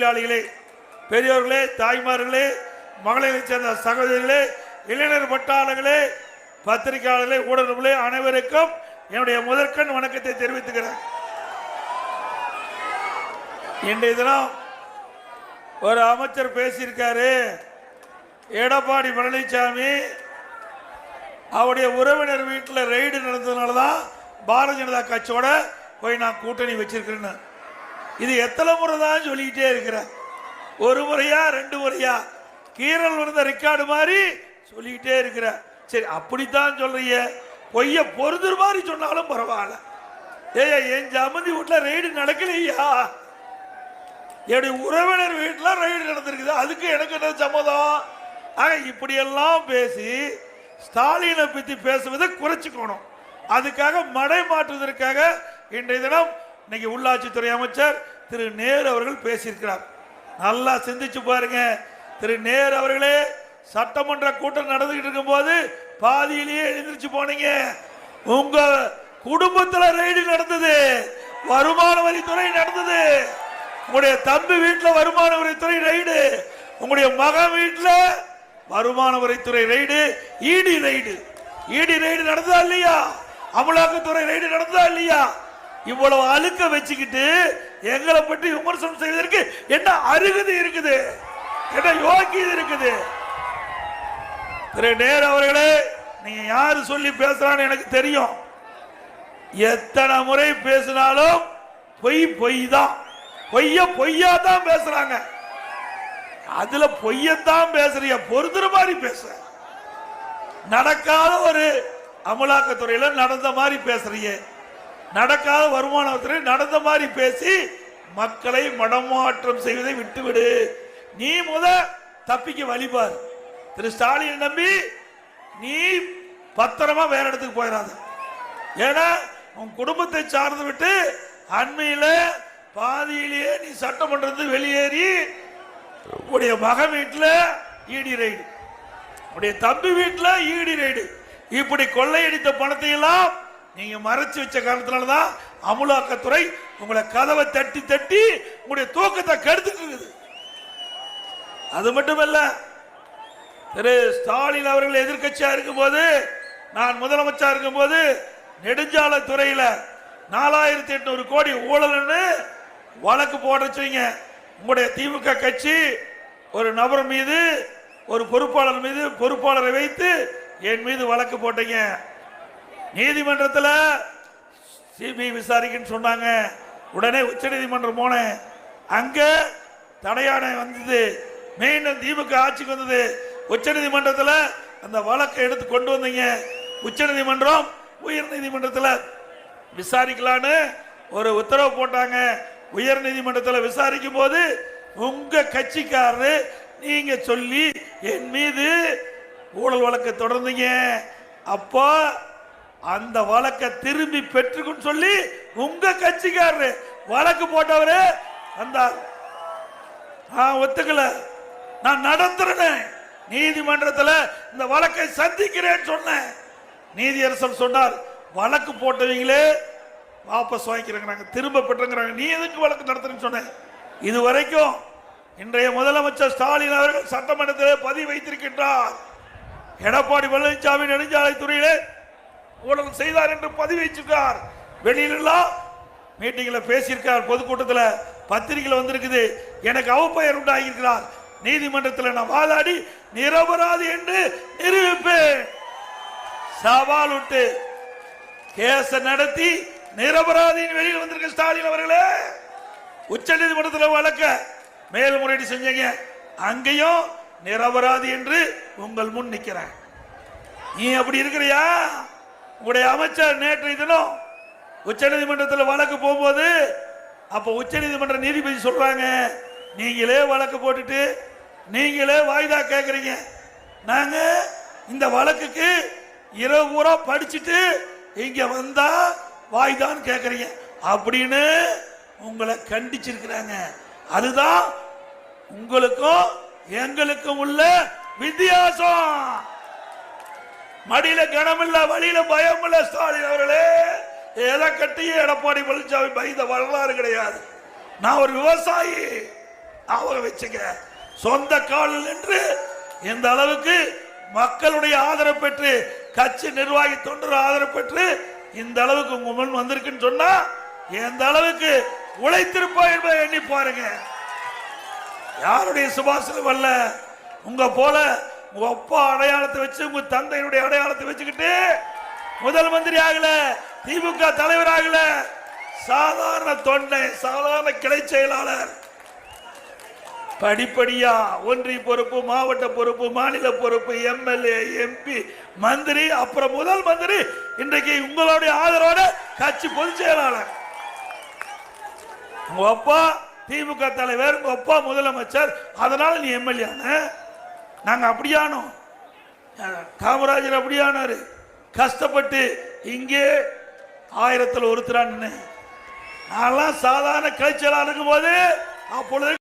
தொழிலாளிகளே, பெரியோர்களே, தாய்மார்களே, மகளிரை சேர்ந்த சகோதரிகளே, இளைஞர் பட்டாளர்களே, பத்திரிகையாளர்களே, ஊடகங்களே, அனைவருக்கும் என்னுடைய முதற்கண் வணக்கத்தை தெரிவித்துக்கிறேன். இன்றைய தினம் ஒரு அமைச்சர் பேசியிருக்காரு. எடப்பாடி பழனிசாமி அவருடைய உறவினர் வீட்டில் ரெய்டு நடந்ததுனால தான் பாரதிய ஜனதா கட்சியோட போய் நான் கூட்டணி வச்சிருக்கிறேன்னு. இது எத்தனை முறை தான் சொல்லிக்கிட்டே இருக்கிறேன். ஒரு முறையா ரெண்டு முறையா கீரல் விழுந்த ரெக்கார்டு மாதிரி சொல்லிக்கிட்டே இருக்கிற. சரி, அப்படித்தான் சொல்றீங்க, பொய்ய பொறுத்துற மாதிரி சொன்னாலும் பரவாயில்ல. ஏயா, என் ஜமந்தி வீட்டில் ரெய்டு நடக்கலையா? என்னுடைய உறவினர் வீட்டில் ரெய்டு நடந்திருக்குது, அதுக்கு எனக்கு என்ன சம்மதம்? ஆக இப்படியெல்லாம் பேசி ஸ்டாலினை பற்றி பேசுவதை குறைச்சிக்கணும். அதுக்காக மடை மாற்றுவதற்காக இன்றைய தினம் இன்னைக்கு உள்ளாட்சித்துறை அமைச்சர் திரு நேரு அவர்கள் பேசியிருக்கிறார். நல்லா சிந்திச்சு பாருங்க. திரு நேரு அவர்களே, சட்டமன்ற கூட்டம் நடந்துகிட்டு இருக்கும் போது பாதியிலேயே எழுந்திருச்சு போனீங்க. உங்க குடும்பத்தில் ரெய்டு நடந்தது, வருமான வரித்துறை நடந்தது, உங்களுடைய தம்பி வீட்டில் வருமான வரித்துறை ரெய்டு, உங்களுடைய மகன் வீட்டில் வருமான வரித்துறை ரெய்டு, இடி ரெய்டு நடந்ததா இல்லையா? அமலாக்கத்துறை ரெய்டு நடந்ததா இல்லையா? இவ்வளவு அழுக்க வச்சுக்கிட்டு எங்களை பற்றி விமர்சனம் செய்வதற்கு என்ன அருகதை இருக்குது, என்ன யோக்கியது இருக்குது? திரு நேரு அவர்களே, நீங்க யாரு சொல்லி பேசுறான்னு எனக்கு தெரியும். எத்தனை முறை பேசினாலும் பொய் தான், பொய்யா தான் பேசுறாங்க. அதுல பொய்யத்தான் பேசுறீங்க, பொறுத்துற மாதிரி பேச. நடக்காத ஒரு அமலாக்கத்துறையில நடந்த மாதிரி பேசுறீங்க, நடக்காத வருமான வரித்துறை நடந்த மாதிரி பேசி மக்களை மனமாற்றம் செய்வதை விட்டுவிடு. நீ தப்பிக்க வழிபார். திரு ஸ்டாலின் நம்பி நீ பத்திரமா வேற இடத்துக்கு போயிடாத. ஏன்னா உன் குடும்பத்தை சார்ந்து விட்டு அண்மையில பாதியிலேயே நீ சட்டமன்றத்து வெளியேறி உடைய மகன் வீட்டில் இடி ரெய்டு, உடைய தம்பி வீட்டில் இடி ரெய்டு, இப்படி கொள்ளையடித்த பணத்தை எல்லாம் நீங்க மறைச்சு வச்ச காரணத்தினாலதான் அமலாக்கத்துறை உங்களை கதவை தட்டி தட்டி உங்களுடைய தூக்கத்தை கெடுத்துட்டு இருக்குது. அது மட்டுமல்ல, திரு ஸ்டாலின் அவர்கள் எதிர்கட்சியா இருக்கும் போது, நான் முதலமைச்சா இருக்கும் போது நெடுஞ்சாலை துறையில 4800 கோடி ஊழல்னு வழக்கு போடுறீங்க. உங்களுடைய திமுக கட்சி ஒரு நபர் மீது, ஒரு பொறுப்பாளர் மீது, பொறுப்பாளரை வைத்து என் மீது வழக்கு போட்டீங்க. நீதிமன்றத்தில் சிபிஐ விசாரிக்கன்னு சொன்னாங்க. உடனே உச்ச நீதிமன்றம் போனேன். அங்க தடையாணை வந்தது. மீண்டும் திமுக ஆட்சிக்கு வந்தது. உச்ச நீதிமன்றத்தில் அந்த வழக்கை எடுத்து கொண்டு வந்தீங்க. உச்ச நீதிமன்றம் உயர் நீதிமன்றத்தில் விசாரிக்கலான்னு ஒரு உத்தரவு போட்டாங்க. உயர் நீதிமன்றத்தில் விசாரிக்கும் போது உங்க கட்சிக்காரரு நீங்க சொல்லி என் மீது ஊழல் வழக்கை தொடர்ந்தீங்க. அப்போ அந்த வழக்கை திரும்பி பெற்றுக்குன்னு சொல்லி உங்க கட்சிக்காரரு வழக்கு போட்டவரு வந்தார். ஒத்துக்கல, நான் நடத்துறேன், நீதிமன்றத்தில் இந்த வழக்கை சந்திக்கிறேன்னு சொன்னேன். நீதியரசர் சொன்னார், வழக்கு போட்டவங்களே வாபஸ் வாங்கிக்கிறாங்க, திரும்ப பெற்றுங்கிறாங்க, நீ எதுக்கு வழக்கு நடத்துறேன்னு சொன்னேன். இதுவரைக்கும் இன்றைய முதலமைச்சர் ஸ்டாலின் அவர்கள் சட்டமன்றத்திலே பதிவு வைத்திருக்கின்றார். எடப்பாடி பழனிசாமி நெடுஞ்சாலை துறையிலே ஊழல் செய்தார் என்று பதிவு வைச்சிருக்கார். வெளியிலெல்லாம் மீட்டிங்ல பேசியிருக்கார், பொதுக்கூட்டத்தில் பத்திரிகையில் வந்திருக்குது. எனக்கு அவப்பெயர் உண்டாகியிருக்கிறார். நீதிமன்றத்தில் நான் வாதாடி நிரபராதி என்று நிரூபிப்பேன். சவால் விட்டு கேச நடத்தி நிரபராதியின் வெளியில் வந்திருக்க ஸ்டாலின் அவர்களே, உச்ச நீதிமன்றத்தில் வழக்க மேல்முறையீடு செஞ்சீங்க. அங்கேயும் நிரபராதி என்று உங்கள் முன் நிற்கிறேன். நீ அப்படி இருக்கிறியா? உங்களுடைய அமைச்சர் நேற்றைய தினம் உச்ச நீதிமன்றத்தில் வழக்கு போகும்போது, அப்ப உச்ச நீதிமன்ற நீதிபதி சொல்றாங்க, நீங்களே வழக்கு போட்டுட்டு நீங்களே வாய்தா கேட்கறீங்க, நாங்க இந்த வழக்குக்கு இரவு பூரா படிச்சுட்டு இங்க வந்தா வாய்தான் கேட்கறீங்க அப்படின்னு உங்களை கண்டிச்சிருக்கிறாங்க. அதுதான் உங்களுக்கும் எங்களுக்கும் உள்ள வித்தியாசம். மடியில கனமில்ல, வழியில பயம் இல்ல. ஸ்டாலின் அவர்களே, எதை கட்டிய எடப்பாடி பழனிசாமி பயந்த வரலாறு கிடையாது. நான் ஒரு விவசாயி, ஞாபகம் வச்சுக்க. சொந்த காலில் நின்று எந்த அளவுக்கு மக்களுடைய ஆதரவு பெற்று, கட்சி நிர்வாகி தொண்டர் ஆதரவு பெற்று இந்த அளவுக்கு உங்க முன் வந்திருக்குன்னு சொன்னா எந்த அளவுக்கு உழைத்திருப்பா என்பதை எண்ணி பாருங்க. யாருடைய சுபாசனம் அல்ல. உங்க போல உங்க அப்பா அடையாளத்தை வச்சு, உங்க தந்தையினுடைய அடையாளத்தை வச்சுக்கிட்டு முதல் மந்திரி ஆகல, திமுக தலைவர் ஆகல, சாதாரண தொண்டை, சாதாரண கிளை செயலாளர். படிப்படியா ஒன்றிய பொறுப்பு, மாவட்ட பொறுப்பு, மாநில பொறுப்பு, எம்எல்ஏ, எம்பி, மந்திரி, அப்புறம் முதல் மந்திரி, இன்றைக்கு உங்களுடைய ஆதரவோட கட்சி பொதுச் செயலாளர். உங்க அப்பா திமுக தலைவர், உங்க அப்பா முதலமைச்சர், அதனால நீ எம்எல்ஏ. நாங்க அப்படியானோம். காமராஜர் அப்படியானாரு. கஷ்டப்பட்டு இங்கே 1000ல் ஒருத்தரான்னு. நான்லாம் சாதாரண கிளை செயலாளர் இருக்கும் போது அப்பொழுது